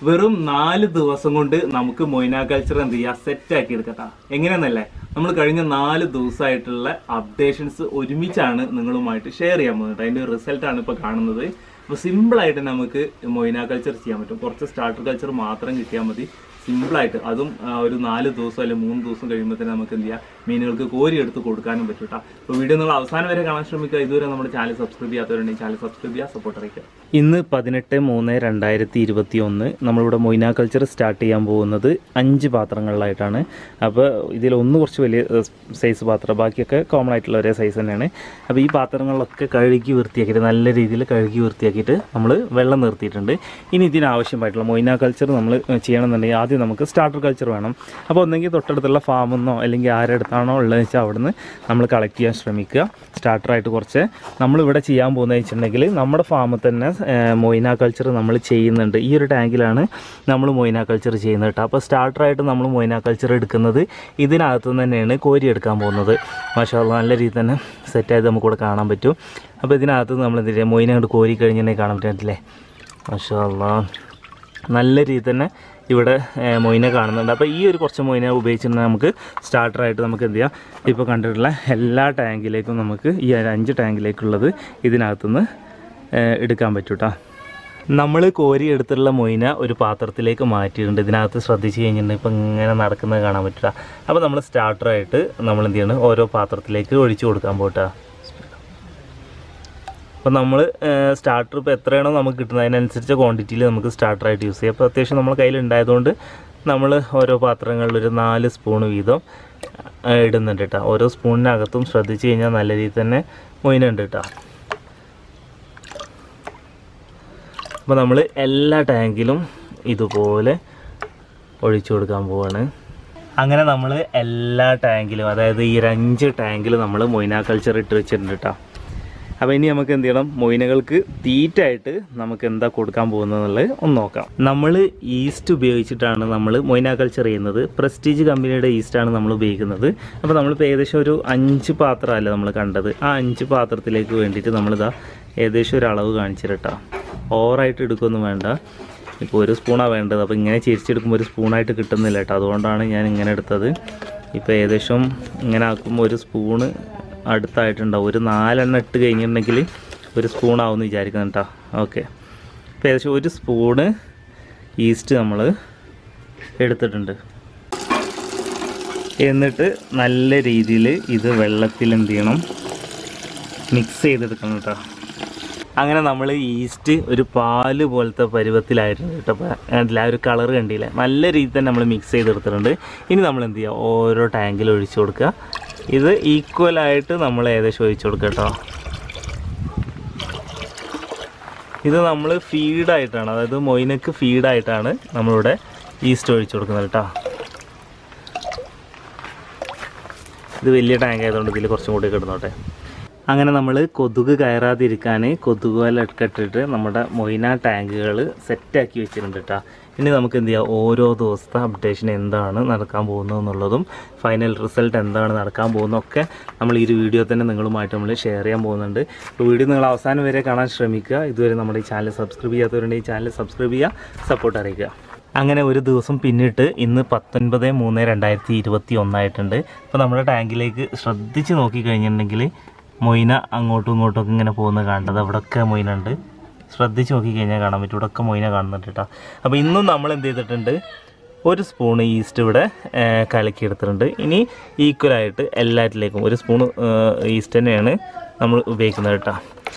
വെറും 4 ദിവസം കൊണ്ട് നമുക്ക് മൊയ്ന കൾച്ചർ എന്ത് ചെയ്യാം, സെറ്റ് ആക്കി എടുക്കട്ടാ. എങ്ങനെയാന്നല്ലേ, നമ്മൾ കഴിഞ്ഞ 4 ദിവസമായിട്ടുള്ള അപ്ഡേഷൻസ് ഒരുമിച്ചാണ് നിങ്ങളുമായിട്ട് ഷെയർ ചെയ്യാൻ പോകുന്നത്. അതിൻ്റെ റിസൾട്ടാണ് ഇപ്പോൾ കാണുന്നത്. അപ്പോൾ സിമ്പിളായിട്ട് നമുക്ക് മൊയ്ന കൾച്ചർ ചെയ്യാൻ പറ്റും. കുറച്ച് സ്റ്റാർട്ടർ കൾച്ചർ മാത്രം കിട്ടിയാൽ മതി. സിമ്പിളായിട്ട്, അതും ഒരു 4 ദിവസം അല്ലെങ്കിൽ 3 ദിവസം കഴിയുമ്പോൾ തന്നെ നമുക്ക് എന്ത് ചെയ്യാം, മീനുകൾക്ക് കോരി എടുത്ത് കൊടുക്കാനും പറ്റും കേട്ടോ. അപ്പോൾ വീഡിയോ നിങ്ങൾ അവസാനം വരെ കാണാൻ ശ്രമിക്കുക. ഇതുവരെ നമ്മുടെ ചാനൽ സബ്സ്ക്രൈബ് ചെയ്യാത്തവരുണ്ടെങ്കിൽ ചാനൽ സബ്സ്ക്രൈബ് ചെയ്യുക, സപ്പോർട്ട് അറിയിക്കുക. ഇന്ന് 18/3/2021 നമ്മളിവിടെ മൊയ്ന കൾച്ചർ സ്റ്റാർട്ട് ചെയ്യാൻ പോകുന്നത് 5 പാത്രങ്ങളിലായിട്ടാണ്. അപ്പോൾ ഇതിലൊന്ന് കുറച്ച് വലിയ സൈസ് പാത്രം, ബാക്കിയൊക്കെ കോമൺ ആയിട്ടുള്ള ഒരേ സൈസ് തന്നെയാണ്. അപ്പോൾ ഈ പാത്രങ്ങളിലൊക്കെ കഴുകി വൃത്തിയാക്കിയിട്ട്, നല്ല രീതിയിൽ കഴുകി വൃത്തിയാക്കിയിട്ട് നമ്മൾ വെള്ളം നിർത്തിയിട്ടുണ്ട്. ഇനി ഇതിനാവശ്യമായിട്ടുള്ള മൊയ്ന കൾച്ചർ നമ്മൾ ചെയ്യണമെന്നുണ്ടെങ്കിൽ ആദ്യം നമുക്ക് സ്റ്റാർട്ടർ കൾച്ചർ വേണം. അപ്പോൾ ഒന്നെങ്കിൽ തൊട്ടടുത്തുള്ള ഫാമെന്നോ അല്ലെങ്കിൽ ആരടുത്താണോ ഉള്ളതെന്ന് വെച്ചാൽ അവിടുന്ന് നമ്മൾ കളക്ട് ചെയ്യാൻ ശ്രമിക്കുക. സ്റ്റാർട്ടറായിട്ട് കുറച്ച് നമ്മളിവിടെ ചെയ്യാൻ പോകുന്നത് വെച്ചിട്ടുണ്ടെങ്കിൽ നമ്മുടെ ഫാമിൽ തന്നെ മൊയ്ന കൾച്ചർ നമ്മൾ ചെയ്യുന്നുണ്ട്. ഈ ഒരു ടാങ്കിലാണ് നമ്മൾ മൊയ്ന കൾച്ചർ ചെയ്യുന്നത് കേട്ടോ. അപ്പോൾ സ്റ്റാർട്ടറായിട്ട് നമ്മൾ മൊയ്ന കൾച്ചർ എടുക്കുന്നത് ഇതിനകത്ത് തന്നെയാണ് കോരി എടുക്കാൻ പോകുന്നത്. മാഷാ അല്ലാഹ് നല്ല രീതിയിൽ തന്നെ സെറ്റായത് നമുക്കിവിടെ കാണാൻ പറ്റും. അപ്പോൾ ഇതിനകത്ത് നമ്മൾ എന്ത് ചെയ്യുക, മൊയ്ന കൊണ്ട് കോരി കഴിഞ്ഞിട്ടുണ്ടെങ്കിൽ കാണാൻ പറ്റില്ലേ. മാഷാ അല്ലാഹ് നല്ല രീതിയിൽ തന്നെ ഇവിടെ മൊയ്ന കാണുന്നുണ്ട്. അപ്പോൾ ഈ ഒരു കുറച്ച് മൊയ്ന ഉപയോഗിച്ചിട്ടുണ്ടെങ്കിൽ നമുക്ക് സ്റ്റാർട്ടറായിട്ട് നമുക്ക് എന്ത് ചെയ്യാം, ഇപ്പോൾ കണ്ടിട്ടുള്ള എല്ലാ ടാങ്കിലേക്കും നമുക്ക് ഈ 5 ടാങ്കിലേക്കുള്ളത് ഇതിനകത്തുനിന്ന് എടുക്കാൻ പറ്റും കേട്ടോ. നമ്മൾ കോരി എടുത്തിട്ടുള്ള മൊയ്ന ഒരു പാത്രത്തിലേക്ക് മാറ്റിയിട്ടുണ്ട്. ഇതിനകത്ത് ശ്രദ്ധിച്ച് കഴിഞ്ഞിട്ടുണ്ടെങ്കിൽ ഇപ്പോൾ ഇങ്ങനെ നടക്കുന്നത് കാണാൻ പറ്റില്ല. അപ്പോൾ നമ്മൾ സ്റ്റാർട്ടറായിട്ട് നമ്മൾ എന്ത് ചെയ്യണം, ഓരോ പാത്രത്തിലേക്ക് ഒഴിച്ചു കൊടുക്കാൻ പോട്ടാ. അപ്പോൾ നമ്മൾ സ്റ്റാർട്ടർ ഇപ്പോൾ എത്രയാണോ നമുക്ക് കിട്ടുന്നത് അതിനനുസരിച്ച് ക്വാണ്ടിറ്റിയിൽ നമുക്ക് സ്റ്റാർട്ടറായിട്ട് യൂസ് ചെയ്യാം. അപ്പോൾ അത്യാവശ്യം നമ്മൾ കയ്യിൽ ഉണ്ടായതുകൊണ്ട് നമ്മൾ ഓരോ പാത്രങ്ങളിൽ ഒരു 4 സ്പൂൺ വീതം ഇടുന്നുണ്ട് കേട്ടോ. ഓരോ സ്പൂണിനകത്തും ശ്രദ്ധിച്ച് കഴിഞ്ഞാൽ നല്ല രീതിയിൽ തന്നെ മൊയ്ന ഉണ്ട് കേട്ടോ. അപ്പോൾ നമ്മൾ എല്ലാ ടാങ്കിലും ഇതുപോലെ ഒഴിച്ചു കൊടുക്കാൻ പോവാണ്. അങ്ങനെ നമ്മൾ എല്ലാ ടാങ്കിലും, അതായത് ഈ 5 ടാങ്കിൽ നമ്മൾ മൊയ്ന കൾച്ചർ ഇട്ട് വെച്ചിട്ടുണ്ട് കേട്ടോ. അപ്പോൾ ഇനി നമുക്ക് എന്ത് ചെയ്യണം, മൊയ്നകൾക്ക് തീറ്റായിട്ട് നമുക്ക് എന്താ കൊടുക്കാൻ പോകുന്നതെന്നുള്ളത് ഒന്ന് നോക്കാം. നമ്മൾ ഈസ്റ്റ് ഉപയോഗിച്ചിട്ടാണ് നമ്മൾ മൊയ്ന കൾച്ചർ ചെയ്യുന്നത്. പ്രസ്റ്റീജ് കമ്പനിയുടെ ഈസ്റ്റാണ് നമ്മൾ ഉപയോഗിക്കുന്നത്. അപ്പോൾ നമ്മളിപ്പോൾ ഏകദേശം ഒരു 5 പാത്രമല്ല നമ്മൾ കണ്ടത്. ആ 5 പാത്രത്തിലേക്ക് വേണ്ടിയിട്ട് നമ്മളിതാ ഏകദേശം ഒരു അളവ് കാണിച്ചിട്ടാ. ഓവറായിട്ട് എടുക്കുകയൊന്നും വേണ്ട. ഇപ്പോൾ 1 സ്പൂണാണ് വേണ്ടത്. അപ്പോൾ ഇങ്ങനെ ചിരിച്ചെടുക്കുമ്പോൾ 1 സ്പൂണായിട്ട് കിട്ടുന്നില്ല കേട്ടോ. അതുകൊണ്ടാണ് ഞാൻ ഇങ്ങനെ എടുത്തത്. ഇപ്പോൾ ഏകദേശം ഇങ്ങനെ ആക്കുമ്പോൾ 1 സ്പൂണ് അടുത്തായിട്ടുണ്ടാവും. ഒരു 4 എണ്ണം ഇട്ട് കഴിഞ്ഞിട്ടുണ്ടെങ്കിൽ 1 സ്പൂണാവുമെന്ന് വിചാരിക്കുന്നു കേട്ടോ. ഓക്കെ, ഇപ്പോൾ ഏകദേശം 1 സ്പൂണ് ഈസ്റ്റ് നമ്മൾ എടുത്തിട്ടുണ്ട്. എന്നിട്ട് നല്ല രീതിയിൽ ഇത് വെള്ളത്തിൽ എന്ത് ചെയ്യണം, മിക്സ് ചെയ്തെടുക്കണം കേട്ടോ. അങ്ങനെ നമ്മൾ ഈസ്റ്റ് ഒരു പാല് പോലത്തെ പരുവത്തിലായിട്ടുണ്ട് കേട്ടോ. അപ്പോൾ അതിൽ ആ ഒരു കളർ കണ്ടില്ലേ, നല്ല രീതിയിൽ തന്നെ നമ്മൾ മിക്സ് ചെയ്തെടുത്തിട്ടുണ്ട്. ഇനി നമ്മൾ എന്ത് ചെയ്യുക, ഓരോ ടാങ്കിൽ ഒഴിച്ചു കൊടുക്കുക. ഇത് ഈക്വലായിട്ട് നമ്മൾ ഏകദേശം ഒഴിച്ചു കൊടുക്കുക കേട്ടോ. ഇത് നമ്മൾ ഫീഡായിട്ടാണ്, അതായത് മൊയ്നക്ക് ഫീഡായിട്ടാണ് നമ്മളിവിടെ ഈസ്റ്റ് ഒഴിച്ചു കൊടുക്കുന്നത് കേട്ടോ. ഇത് വലിയ ടാങ്ക് ആയതുകൊണ്ട് ഇതിൽ കുറച്ചും കൂടി കിടന്നോട്ടെ. അങ്ങനെ നമ്മൾ കൊതുക് കയറാതിരിക്കാൻ കൊതുക് വലയൊക്കെ ഇട്ടിട്ട് നമ്മുടെ മൊയ്ന ടാങ്കുകൾ സെറ്റാക്കി വെച്ചിട്ടുണ്ട് കേട്ടോ. ഇനി നമുക്ക് എന്ത് ചെയ്യാം, ഓരോ ദിവസത്തെ അപ്ഡേഷൻ എന്താണ് നടക്കാൻ പോകുന്നതെന്നുള്ളതും ഫൈനൽ റിസൾട്ട് എന്താണ് നടക്കാൻ പോകുന്നതൊക്കെ നമ്മൾ ഈ ഒരു വീഡിയോ തന്നെ നിങ്ങളുമായിട്ട് നമ്മൾ ഷെയർ ചെയ്യാൻ പോകുന്നുണ്ട്. അപ്പോൾ വീഡിയോ നിങ്ങൾ അവസാനം വരെ കാണാൻ ശ്രമിക്കുക. ഇതുവരെ നമ്മുടെ ഈ ചാനൽ സബ്സ്ക്രൈബ് ചെയ്യാത്തവരുണ്ടെങ്കിൽ ഈ ചാനൽ സബ്സ്ക്രൈബ് ചെയ്യുക, സപ്പോർട്ട് അറിയിക്കുക. അങ്ങനെ ഒരു ദിവസം പിന്നിട്ട് ഇന്ന് 19/3/2021 ആയിട്ടുണ്ട്. അപ്പോൾ നമ്മുടെ ടാങ്കിലേക്ക് ശ്രദ്ധിച്ച് നോക്കിക്കഴിഞ്ഞിട്ടുണ്ടെങ്കിൽ മൊയ്ന അങ്ങോട്ടും ഇങ്ങോട്ടും ഇങ്ങനെ പോകുന്നത് കാണുന്നത്. അവിടെയൊക്കെ മൊയ്ന ഉണ്ട്. ശ്രദ്ധിച്ച് നോക്കിക്കഴിഞ്ഞാൽ കാണാൻ പറ്റും, ഇവിടെയൊക്കെ മൊയ്ന കാണുന്നുണ്ട് കേട്ടോ. അപ്പോൾ ഇന്നും നമ്മൾ എന്ത് ചെയ്തിട്ടുണ്ട്, 1 സ്പൂൺ ഈസ്റ്റ് ഇവിടെ കലക്കിയെടുത്തിട്ടുണ്ട്. ഇനി ഈക്വലായിട്ട് എല്ലാറ്റിലേക്കും 1 സ്പൂൺ ഈസ്റ്റ് തന്നെയാണ് നമ്മൾ ഉപയോഗിക്കുന്നത് കേട്ടോ.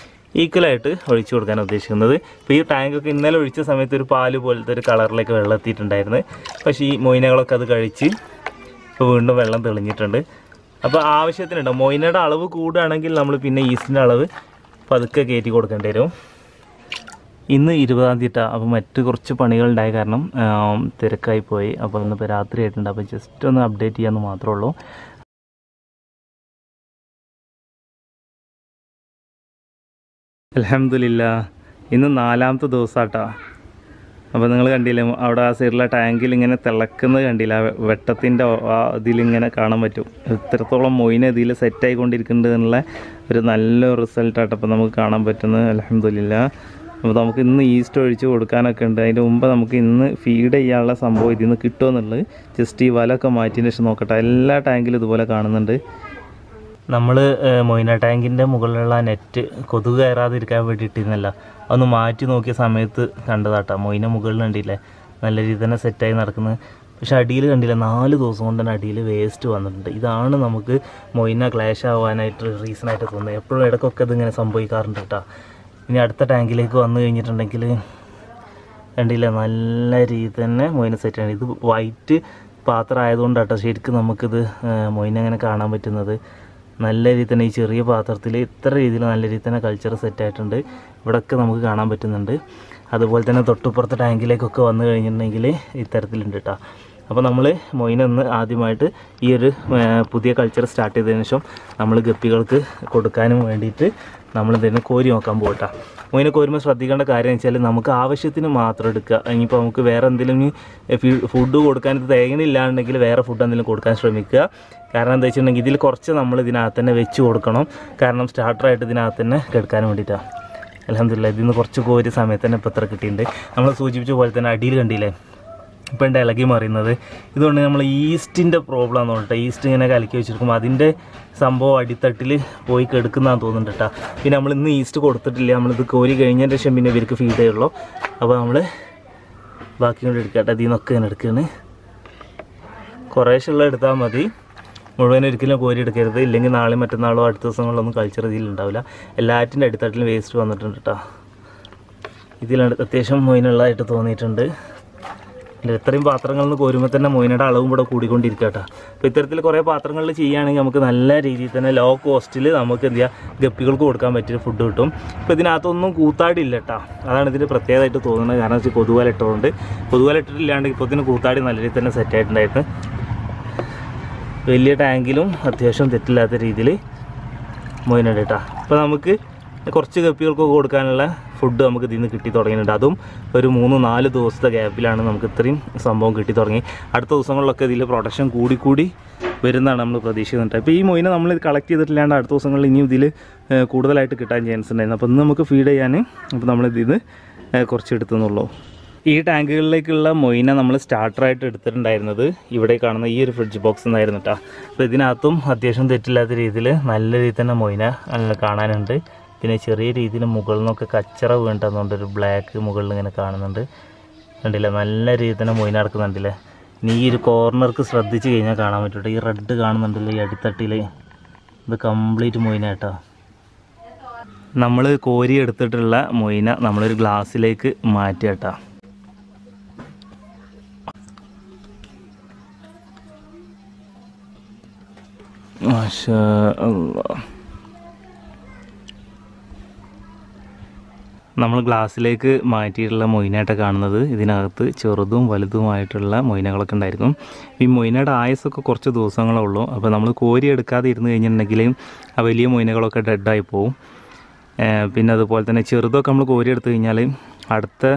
ഈക്വലായിട്ട് ഒഴിച്ചു കൊടുക്കാൻ ഉദ്ദേശിക്കുന്നത്. ഇപ്പോൾ ഈ ടാങ്കൊക്കെ ഇന്നലെ ഒഴിച്ച സമയത്ത് ഒരു പാല് പോലത്തെ ഒരു കളറിലേക്ക് വെള്ളം എത്തിയിട്ടുണ്ടായിരുന്നു. പക്ഷേ ഈ മൊയ്നകളൊക്കെ അത് കഴിച്ച് ഇപ്പോൾ വീണ്ടും വെള്ളം തെളിഞ്ഞിട്ടുണ്ട്. അപ്പോൾ ആവശ്യത്തിനുണ്ട്. മൊയ്നയുടെ അളവ് കൂടുകയാണെങ്കിൽ നമ്മൾ പിന്നെ ഈസ്റ്റിൻ്റെ അളവ് പതുക്കെ കയറ്റി കൊടുക്കേണ്ടി വരും. ഇന്ന് 20-ാം തീയതി. അപ്പോൾ മറ്റ് കുറച്ച് പണികളുണ്ടായ കാരണം തിരക്കായി പോയി. അപ്പോൾ ഇന്നിപ്പോൾ രാത്രി ആയിട്ടുണ്ട്. അപ്പോൾ ജസ്റ്റ് ഒന്ന് അപ്ഡേറ്റ് ചെയ്യാമെന്ന് മാത്രമേ ഉള്ളൂ. അൽഹംദുലില്ലാ, ഇന്ന് 4ാമത്തെ ദിവസമാട്ടോ. അപ്പോൾ നിങ്ങൾ കണ്ടില്ലേ, അവിടെ ആ സൈഡിലെ ടാങ്കിൽ ഇങ്ങനെ തിളക്കുന്നത് കണ്ടില്ല, വെട്ടത്തിൻ്റെ ഇതിലിങ്ങനെ കാണാൻ പറ്റും. ഇത്രത്തോളം മൊയ്ന ഇതിൽ സെറ്റായിക്കൊണ്ടിരിക്കുന്നുണ്ട് എന്നുള്ള ഒരു നല്ല റിസൾട്ടാട്ടോ അപ്പോൾ നമുക്ക് കാണാൻ പറ്റുന്നത്. അൽഹംദുലില്ലാ. അപ്പോൾ നമുക്ക് ഇന്ന് ഈസ്റ്റ് ഒഴിച്ച് കൊടുക്കാനൊക്കെ ഉണ്ട്. അതിൻ്റെ മുമ്പ് നമുക്ക് ഇന്ന് ഫീഡ് ചെയ്യാനുള്ള സംഭവം ഇതിൽ നിന്ന് കിട്ടുമെന്നുള്ളത് ജസ്റ്റ് ഈ വലയൊക്കെ മാറ്റിയതിന് ശേഷം നോക്കട്ടെ. എല്ലാ ടാങ്കിലും ഇതുപോലെ കാണുന്നുണ്ട്. നമ്മൾ മൊയ്ന ടാങ്കിൻ്റെ മുകളിലുള്ള നെറ്റ് കൊതുക് കയറാതിരിക്കാൻ വേണ്ടിയിട്ടിരുന്നല്ല, അതൊന്ന് മാറ്റി നോക്കിയ സമയത്ത് കണ്ടതാട്ടോ. മൊയ്ന മുകളിൽ കണ്ടില്ലേ നല്ല രീതിയിൽ തന്നെ സെറ്റായി നടക്കുന്നത്. പക്ഷേ അടിയിൽ കണ്ടില്ല, 4 ദിവസം കൊണ്ട് തന്നെ അടിയിൽ വേസ്റ്റ് വന്നിട്ടുണ്ട്. ഇതാണ് നമുക്ക് മൊയ്ന ക്ലാഷ് ആവാനായിട്ട് റീസണായിട്ട് തോന്നുന്നത്. എപ്പോഴും ഇടയ്ക്കൊക്കെ ഇതിങ്ങനെ സംഭവിക്കാറുണ്ട് കേട്ടോ. ഇനി അടുത്ത ടാങ്കിലേക്ക് വന്നു കഴിഞ്ഞിട്ടുണ്ടെങ്കിൽ കണ്ടില്ല നല്ല രീതിയിൽ തന്നെ മൊയ്ന സെറ്റാണ്. ഇത് വൈറ്റ് പാത്രം ആയതുകൊണ്ടാട്ടോ ശരിക്കും നമുക്കിത് മൊയ്ന അങ്ങനെ കാണാൻ പറ്റുന്നത്. നല്ല രീതിയിൽ തന്നെ ഈ ചെറിയ പാത്രത്തിൽ ഇത്ര രീതിയിൽ നല്ല രീതിയിൽ തന്നെ കൾച്ചർ സെറ്റായിട്ടുണ്ട്. ഇവിടെയൊക്കെ നമുക്ക് കാണാൻ പറ്റുന്നുണ്ട്. അതുപോലെ തന്നെ തൊട്ടുപുറത്തെ ടാങ്കിലേക്കൊക്കെ വന്നു കഴിഞ്ഞിട്ടുണ്ടെങ്കിൽ ഇത്തരത്തിലുണ്ട് കേട്ടോ. അപ്പോൾ നമ്മൾ മൊയ്ന ഒന്ന് ആദ്യമായിട്ട് ഈ ഒരു പുതിയ കൾച്ചർ സ്റ്റാർട്ട് ചെയ്തതിന് ശേഷം നമ്മൾ ഗപ്പികൾക്ക് കൊടുക്കാനും വേണ്ടിയിട്ട് നമ്മളിതിനെ കോരി നോക്കാൻ പോകട്ടോ. മൊയ്ന കോരുമ്പോൾ ശ്രദ്ധിക്കേണ്ട കാര്യം എന്ന് വെച്ചാൽ നമുക്ക് ആവശ്യത്തിന് മാത്രം എടുക്കുക. ഇനിയിപ്പോൾ നമുക്ക് വേറെ എന്തെങ്കിലും ഫുഡ് കൊടുക്കാൻ ഇത് തേങ്ങണില്ലാണ്ടെങ്കിൽ വേറെ ഫുഡ് എന്തെങ്കിലും കൊടുക്കാൻ ശ്രമിക്കുക. കാരണം എന്താ വെച്ചിട്ടുണ്ടെങ്കിൽ ഇതിൽ കുറച്ച് നമ്മൾ ഇതിനകത്ത് തന്നെ വെച്ച് കൊടുക്കണം. കാരണം സ്റ്റാർട്ടറായിട്ട് ഇതിനകത്ത് തന്നെ കെടുക്കാൻ വേണ്ടിയിട്ടാണ്. അൽഹംദുലില്ലാഹ് ഇതിൽ നിന്ന് കുറച്ച് കോരി സമയത്ത് തന്നെ ഇപ്പോൾ ഇത്ര കിട്ടിയിട്ടുണ്ട്. നമ്മൾ സൂചിപ്പിച്ച പോലെ തന്നെ അടിയിൽ കണ്ടില്ലേ ഇപ്പം ഉണ്ട് ഇളകി മറിയുന്നത്. ഇതുകൊണ്ട് നമ്മൾ ഈസ്റ്റിൻ്റെ പ്രോബ്ലം എന്ന് പറഞ്ഞിട്ട് ഈസ്റ്റ് ഇങ്ങനെ കലക്കി വെച്ചിരിക്കുമ്പോൾ അതിൻ്റെ സംഭവം അടിത്തട്ടിൽ പോയി കെടുക്കുന്നതാണെന്ന് തോന്നുന്നുണ്ട് കേട്ടോ. പിന്നെ നമ്മൾ ഇന്ന് ഈസ്റ്റ് കൊടുത്തിട്ടില്ല, നമ്മളിത് കോരി കഴിഞ്ഞതിൻ്റെ ശേഷം പിന്നെ ഇവർക്ക് ഫീഡ് ചെയ്യുള്ളൂ. അപ്പോൾ നമ്മൾ ബാക്കി കൊണ്ട് എടുക്കട്ടെ. ഇതിൽ നിന്നൊക്കെ ഇങ്ങനെ എടുക്കുകയാണ്. കുറേശ്ശുള്ള എടുത്താൽ മതി, മുഴുവൻ ഒരിക്കലും കോരി എടുക്കരുത്. ഇല്ലെങ്കിൽ നാളെ മറ്റന്നാളോ അടുത്ത ദിവസങ്ങളിലൊന്നും കൾച്ചർ ഇതിലുണ്ടാവില്ല. എല്ലാറ്റിൻ്റെ അടിത്തട്ടിലും വേസ്റ്റ് വന്നിട്ടുണ്ട് കേട്ടോ. ഇതിലാണ് അത്യാവശ്യം മൊയിനുള്ളതായിട്ട് തോന്നിയിട്ടുണ്ട്. ഇത്രയും പാത്രങ്ങളിൽ നിന്ന് കോരുമ്പോൾ തന്നെ മൊയിനയുടെ അളവും ഇവിടെ കൂടിക്കൊണ്ടിരിക്കുക കേട്ടോ. അപ്പോൾ ഇത്തരത്തിൽ കുറേ പാത്രങ്ങളിൽ ചെയ്യുകയാണെങ്കിൽ നമുക്ക് നല്ല രീതിയിൽ തന്നെ ലോ കോസ്റ്റിൽ നമുക്ക് എന്ത് ചെയ്യുക ഗപ്പികൾക്ക് കൊടുക്കാൻ പറ്റിയ ഫുഡ് കിട്ടും. ഇപ്പോൾ ഇതിനകത്തൊന്നും കൂത്താടില്ല കേട്ടോ. അതാണ് ഇതിൻ്റെ പ്രത്യേകമായിട്ട് തോന്നുന്നത്. കാരണം വെച്ചാൽ കൊതുകുവല ഇട്ടതുകൊണ്ട്. കൊതുകുവല ഇട്ടിട്ടില്ലാണ്ട് ഇപ്പോൾ ഇതിന് കൂത്താടി നല്ല രീതിയിൽ തന്നെ സെറ്റായിട്ടുണ്ടായിരുന്നു. വലിയ ടാങ്കിലും അത്യാവശ്യം തെറ്റില്ലാത്ത രീതിയിൽ മൊയിനുണ്ട് കേട്ടോ. അപ്പോൾ നമുക്ക് കുറച്ച് ഗപ്പികൾക്കൊക്കെ കൊടുക്കാനുള്ള ഫുഡ് നമുക്ക് ഇതിൽ നിന്ന് കിട്ടി തുടങ്ങിയിട്ടുണ്ട്. അതും ഒരു 3-4 ദിവസത്തെ ഗ്യാപ്പിലാണ് നമുക്ക് ഇത്രയും സംഭവം കിട്ടി തുടങ്ങി. അടുത്ത ദിവസങ്ങളിലൊക്കെ ഇതിൽ പ്രൊഡക്ഷൻ കൂടി വരുന്നതാണ് നമ്മൾ പ്രതീക്ഷിക്കുന്നുണ്ട്. അപ്പോൾ ഈ മൊയിനെ നമ്മൾ കളക്ട് ചെയ്തിട്ടില്ലാണ്ട് അടുത്ത ദിവസങ്ങളിൽ ഇനിയും ഇതിൽ കൂടുതലായിട്ട് കിട്ടാൻ ചാൻസ് ഉണ്ടായിരുന്നു. അപ്പോൾ ഇന്ന് നമുക്ക് ഫീഡ് ചെയ്യാൻ അപ്പോൾ നമ്മളിതിൽ നിന്ന് കുറച്ച് എടുത്തെന്നുള്ളൂ. ഈ ടാങ്കുകളിലേക്കുള്ള മൊയിന നമ്മൾ സ്റ്റാർട്ടറായിട്ട് എടുത്തിട്ടുണ്ടായിരുന്നത് ഇവിടെ കാണുന്ന ഈ ഒരു ഫ്രിഡ്ജ് ബോക്സ് എന്നായിരുന്നു കേട്ടോ. അപ്പോൾ ഇതിനകത്തും അത്യാവശ്യം തെറ്റില്ലാത്ത രീതിയിൽ നല്ല രീതിയിൽ തന്നെ മൊയിന കാണാനുണ്ട്. പിന്നെ ചെറിയ രീതിയിൽ മുകളിൽ നിന്നൊക്കെ കച്ചറ വീണ്ടെന്നുണ്ട്. ഒരു ബ്ലാക്ക് മുകളിൽ ഇങ്ങനെ കാണുന്നുണ്ട്. കണ്ടില്ലേ നല്ല രീതിയിൽ തന്നെ മൊയിന നടക്കുന്നുണ്ടല്ലേ. ഇനി ഈ ഒരു കോർണർക്ക് ശ്രദ്ധിച്ച് കഴിഞ്ഞാൽ കാണാൻ പറ്റും. ഈ റെഡ് കാണുന്നുണ്ടല്ലോ ഈ അടിത്തട്ടിൽ, ഇത് കംപ്ലീറ്റ് മൊയിന കേട്ടോ. നമ്മൾ കോരി എടുത്തിട്ടുള്ള മൊയിന നമ്മളൊരു ഗ്ലാസ്സിലേക്ക് മാറ്റി കേട്ടോ. മാഷാ അല്ലാഹ്. നമ്മൾ ഗ്ലാസ്സിലേക്ക് മാറ്റിയിട്ടുള്ള മൊയിനായിട്ട് കാണുന്നത് ഇതിനകത്ത് ചെറുതും വലുതുമായിട്ടുള്ള മൊയിനകളൊക്കെ ഉണ്ടായിരിക്കും. ഈ മൊയിനയുടെ ആയുസ്സൊക്കെ കുറച്ച് ദിവസങ്ങളേ ഉള്ളൂ. അപ്പോൾ നമ്മൾ കോരി എടുക്കാതെ ഇരുന്ന് കഴിഞ്ഞിട്ടുണ്ടെങ്കിൽ ആ വലിയ മൊയിനകളൊക്കെ ഡെഡായി പോവും. പിന്നെ അതുപോലെ തന്നെ ചെറുതൊക്കെ നമ്മൾ കോരി എടുത്തു കഴിഞ്ഞാൽ അടുത്ത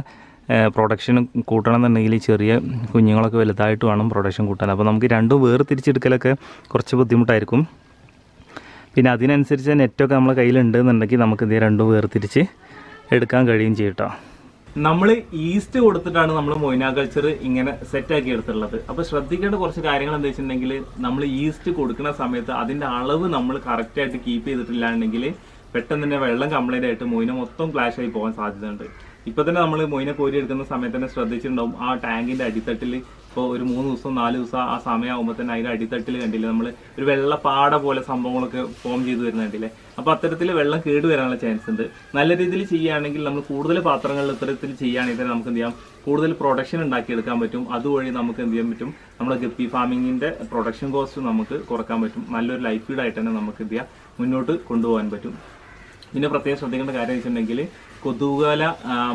പ്രൊഡക്ഷൻ കൂട്ടണം എന്നുണ്ടെങ്കിൽ ചെറിയ കുഞ്ഞുങ്ങളൊക്കെ വലുതായിട്ട് വേണം പ്രൊഡക്ഷൻ കൂട്ടാൻ. അപ്പോൾ നമുക്ക് രണ്ടും വേർതിരിച്ചെടുക്കലൊക്കെ കുറച്ച് ബുദ്ധിമുട്ടായിരിക്കും. പിന്നെ അതിനനുസരിച്ച് നെറ്റൊക്കെ നമ്മളെ കയ്യിലുണ്ട് എന്നുണ്ടെങ്കിൽ നമുക്ക് ഇത് രണ്ടും വേർതിരിച്ച് എടുക്കാൻ കഴിയും ചെയ്യട്ടോ. നമ്മൾ ഈസ്റ്റ് കൊടുത്തിട്ടാണ് നമ്മൾ മൊയിന കൾച്ചർ ഇങ്ങനെ സെറ്റാക്കി എടുത്തിട്ടുള്ളത്. അപ്പോൾ ശ്രദ്ധിക്കേണ്ട കുറച്ച് കാര്യങ്ങൾ എന്താ വെച്ചിട്ടുണ്ടെങ്കിൽ നമ്മൾ ഈസ്റ്റ് കൊടുക്കുന്ന സമയത്ത് അതിൻ്റെ അളവ് നമ്മൾ കറക്റ്റായിട്ട് കീപ്പ് ചെയ്തിട്ടില്ലാണ്ടെങ്കിൽ പെട്ടെന്ന് തന്നെ വെള്ളം കംപ്ലൈൻ്റ് ആയിട്ട് മൊയിന മൊത്തം ക്ലാഷ് ആയി പോകാൻ സാധ്യതയുണ്ട്. ഇപ്പോൾ തന്നെ നമ്മൾ മൊയിന കോരി എടുക്കുന്ന സമയത്ത് തന്നെ ശ്രദ്ധിച്ചിട്ടുണ്ടാവും ആ ടാങ്കിൻ്റെ അടിത്തട്ടിൽ ഇപ്പോൾ ഒരു 3 ദിവസം 4 ദിവസം ആ സമയമാകുമ്പോൾ തന്നെ അതിൻ്റെ അടിത്തട്ടിൽ കണ്ടില്ലേ നമ്മൾ ഒരു വെള്ളപ്പാട പോലെ സംഭവങ്ങളൊക്കെ ഫോം ചെയ്ത് വരുന്നുണ്ടല്ലേ. അപ്പോൾ അത്തരത്തിൽ വെള്ളം കേട് വരാനുള്ള ചാൻസ് ഉണ്ട്. നല്ല രീതിയിൽ ചെയ്യുകയാണെങ്കിൽ നമ്മൾ കൂടുതൽ പാത്രങ്ങളിൽ ഇത്തരത്തിൽ ചെയ്യുകയാണെങ്കിൽ നമുക്ക് എന്ത് ചെയ്യാം, കൂടുതൽ പ്രൊഡക്ഷൻ ഉണ്ടാക്കിയെടുക്കാൻ പറ്റും. അതുവഴി നമുക്ക് എന്ത് ചെയ്യാൻ പറ്റും, നമ്മുടെ ഗപ്പി ഫാമിങ്ങിൻ്റെ പ്രൊഡക്ഷൻ കോസ്റ്റ് നമുക്ക് കുറക്കാൻ പറ്റും. നല്ലൊരു ലൈഫ് ഫീഡായിട്ട് തന്നെ നമുക്ക് എന്ത് ചെയ്യാം മുന്നോട്ട് കൊണ്ടുപോകാൻ പറ്റും. പിന്നെ പ്രത്യേകം ശ്രദ്ധിക്കേണ്ട കാര്യം വെച്ചിട്ടുണ്ടെങ്കിൽ കൊതുകുവല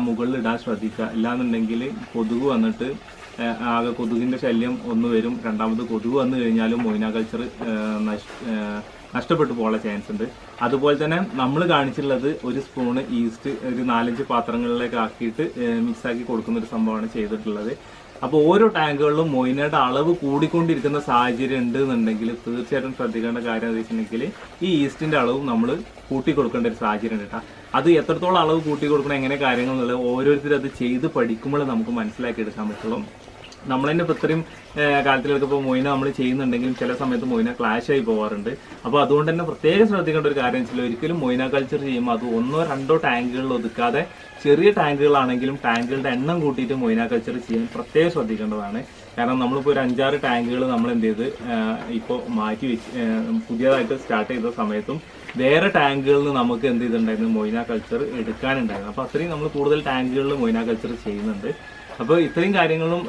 മുകളിൽ ഇടാൻ ശ്രദ്ധിക്കുക. ഇല്ലാന്നുണ്ടെങ്കിൽ കൊതുക് വന്നിട്ട് ആകെ കൊതുകിൻ്റെ ശല്യം ഒന്ന് വരും. രണ്ടാമത് കൊതുക് വന്നു കഴിഞ്ഞാലും മൊയിന കൾച്ചർ നഷ്ടപ്പെട്ടു പോകാനുള്ള ചാൻസ് ഉണ്ട്. അതുപോലെ തന്നെ നമ്മൾ കാണിച്ചിട്ടുള്ളത് ഒരു സ്പൂണ് ഈസ്റ്റ് ഒരു 4-5 പാത്രങ്ങളിലേക്ക് ആക്കിയിട്ട് മിക്സാക്കി കൊടുക്കുന്ന ഒരു സംഭവമാണ് ചെയ്തിട്ടുള്ളത്. അപ്പോൾ ഓരോ ടാങ്കുകളിലും മൊയിനയുടെ അളവ് കൂടിക്കൊണ്ടിരിക്കുന്ന സാഹചര്യം ഉണ്ട് എന്നുണ്ടെങ്കിൽ തീർച്ചയായിട്ടും ശ്രദ്ധിക്കേണ്ട കാര്യം എന്താ വെച്ചിട്ടുണ്ടെങ്കിൽ ഈ ഈസ്റ്റിൻ്റെ അളവും നമ്മൾ കൂട്ടി കൊടുക്കേണ്ട ഒരു സാഹചര്യം ഉണ്ട് കേട്ടോ. അത് എത്രത്തോളം അളവ് കൂട്ടി കൊടുക്കണം, എങ്ങനെ കാര്യങ്ങൾ എന്നുള്ളത് ഓരോരുത്തരും അത് ചെയ്ത് പഠിക്കുമ്പോൾ നമുക്ക് മനസ്സിലാക്കി എടുക്കാൻ പറ്റുള്ളൂ. നമ്മൾ തന്നെ ഇപ്പോൾ ഇത്രയും കാലത്തിലൊക്കെ ഇപ്പോൾ മൊയിന നമ്മൾ ചെയ്യുന്നുണ്ടെങ്കിലും ചില സമയത്ത് മൊയിന ക്ലാഷ് ആയി പോകാറുണ്ട്. അപ്പോൾ അതുകൊണ്ട് തന്നെ പ്രത്യേകം ശ്രദ്ധിക്കേണ്ട ഒരു കാര്യം വെച്ചാൽ ഒരിക്കലും മൊയിന കൾച്ചർ ചെയ്യുമ്പോൾ അത് 1 or 2 ടാങ്കുകളിൽ ഒതുക്കാതെ ചെറിയ ടാങ്കുകളാണെങ്കിലും ടാങ്കുകളുടെ എണ്ണം കൂട്ടിയിട്ട് മൊയിന കൾച്ചർ ചെയ്യാൻ പ്രത്യേകം ശ്രദ്ധിക്കേണ്ടതാണ്. കാരണം നമ്മളിപ്പോൾ ഒരു 5-6 ടാങ്കുകൾ നമ്മൾ എന്ത് ചെയ്ത് ഇപ്പോൾ മാറ്റി വെച്ച് പുതിയതായിട്ട് സ്റ്റാർട്ട് ചെയ്ത സമയത്തും വേറെ ടാങ്കുകളിൽ നിന്ന് നമുക്ക് എന്ത് ചെയ്തിട്ടുണ്ടായിരുന്നു, മൊയിന കൾച്ചർ എടുക്കാനുണ്ടായിരുന്നു. അപ്പോൾ അത്രയും നമ്മൾ കൂടുതൽ ടാങ്കുകളിൽ മൊയിന കൾച്ചർ ചെയ്യുന്നുണ്ട്. അപ്പോൾ ഇത്രയും കാര്യങ്ങളും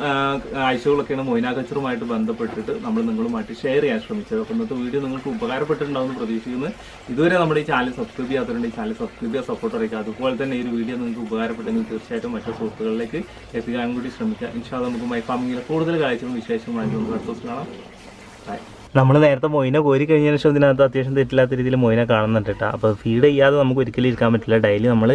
ആഴ്ചകളൊക്കെയാണ് മൊയിന കൾച്ചറുമായിട്ട് ബന്ധപ്പെട്ടിട്ട് നമ്മൾ നിങ്ങളുമായിട്ട് ഷെയർ ചെയ്യാൻ ശ്രമിച്ചത്. അപ്പോൾ ഇന്നത്തെ വീഡിയോ നിങ്ങൾക്ക് ഉപകാരപ്പെട്ടിട്ടുണ്ടാവുമെന്ന് പ്രതീക്ഷിക്കുന്നു. ഇതുവരെ നമ്മുടെ ഈ ചാനൽ സബ്സ്ക്രൈബ് ചെയ്യാത്തവരുണ്ട് ഈ ചാനൽ സബ്സ്ക്രൈബ് ചെയ്യാൻ സപ്പോർട്ട് അറിയിക്കുക. അതുപോലെ തന്നെ ഈ ഒരു വീഡിയോ നിങ്ങൾക്ക് ഉപകാരപ്പെട്ടെങ്കിൽ തീർച്ചയായിട്ടും മറ്റു സുഹൃത്തുക്കളിലേക്ക് എത്തിക്കാനും കൂടി ശ്രമിക്കുക. ഇൻഷാ അല്ലാഹ് നമുക്ക് മൈ ഫാമിങ്ങിലെ കൂടുതൽ കാഴ്ചകളും വിശേഷമായിട്ട് നമുക്ക് അടുത്ത ദിവസം കാണാം. ബൈ. നമ്മൾ നേരത്തെ മൊയിന കോരി കഴിഞ്ഞതിന് ശേഷം ഇതിനകത്ത് അത്യാവശ്യം തെറ്റില്ലാത്ത രീതിയിൽ മൊയിന കാണുന്നുണ്ട് കേട്ടോ. അപ്പോൾ ഫീഡ് ചെയ്യാതെ നമുക്ക് ഒരിക്കലും ഇരിക്കാൻ പറ്റില്ല. ഡെയിലി നമ്മൾ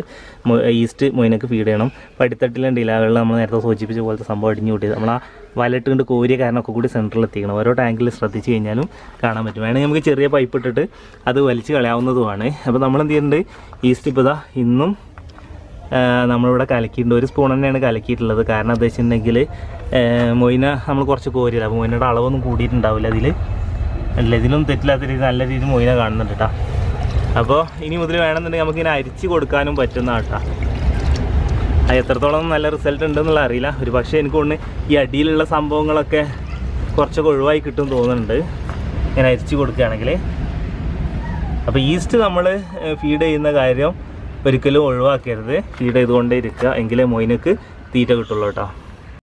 ഈസ്റ്റ് മൊയിനക്ക് ഫീഡ് ചെയ്യണം. പടിത്തട്ടിലും ഡിലാകളിൽ നമ്മൾ നേരത്തെ സൂചിപ്പിച്ച പോലത്തെ സംഭവം അടിഞ്ഞു കൂട്ടിയത് നമ്മൾ ആ വലട്ട് കൊണ്ട് കോരിയ കാരണമൊക്കെ കൂടി സെൻറ്ററിൽ എത്തിക്കണം. ഓരോ ടാങ്കിൽ ശ്രദ്ധിച്ച് കഴിഞ്ഞാലും കാണാൻ പറ്റും. വേണമെങ്കിൽ നമുക്ക് ചെറിയ പൈപ്പ് ഇട്ടിട്ട് അത് വലിച്ച് കളയാവുന്നതുമാണ്. അപ്പോൾ നമ്മൾ എന്ത് ചെയ്യുന്നുണ്ട്, ഈസ്റ്റ് ഇപ്പോൾ ഇതാ ഇന്നും നമ്മളിവിടെ കലക്കിയിട്ടുണ്ട്. 1 സ്പൂൺ തന്നെയാണ് കലക്കിയിട്ടുള്ളത്. കാരണം എന്താ വെച്ചിട്ടുണ്ടെങ്കിൽ മൊയിന നമ്മൾ കുറച്ച് കോരിയില്ല. അപ്പോൾ മൊയിനയുടെ അളവൊന്നും കൂടിയിട്ടുണ്ടാവില്ല. അല്ല ഇതിലും തെറ്റില്ലാത്ത രീതി നല്ല രീതിയിൽ മൊയിന കാണുന്നുണ്ട് കേട്ടോ. അപ്പോൾ ഇനി മുതൽ വേണമെന്നുണ്ടെങ്കിൽ നമുക്കിങ്ങനെ അരിച്ച് കൊടുക്കാനും പറ്റുന്ന കേട്ടോ. അത് എത്രത്തോളം നല്ല റിസൾട്ട് ഉണ്ടെന്നുള്ള അറിയില്ല. ഒരു പക്ഷേ എനിക്ക് തോന്നുന്നു ഈ അടിയിലുള്ള സംഭവങ്ങളൊക്കെ കുറച്ചൊക്കെ ഒഴിവായി കിട്ടും തോന്നുന്നുണ്ട് ഇങ്ങനെ അരിച്ച് കൊടുക്കുകയാണെങ്കിൽ. അപ്പോൾ ഈസ്റ്റ് നമ്മൾ ഫീഡ് ചെയ്യുന്ന കാര്യം ഒരിക്കലും ഒഴിവാക്കരുത്. ഫീഡ് ചെയ്തുകൊണ്ടേ ഇരിക്കുക, എങ്കിലേ മൊയിനക്ക് തീറ്റ കിട്ടുള്ളൂ കേട്ടോ.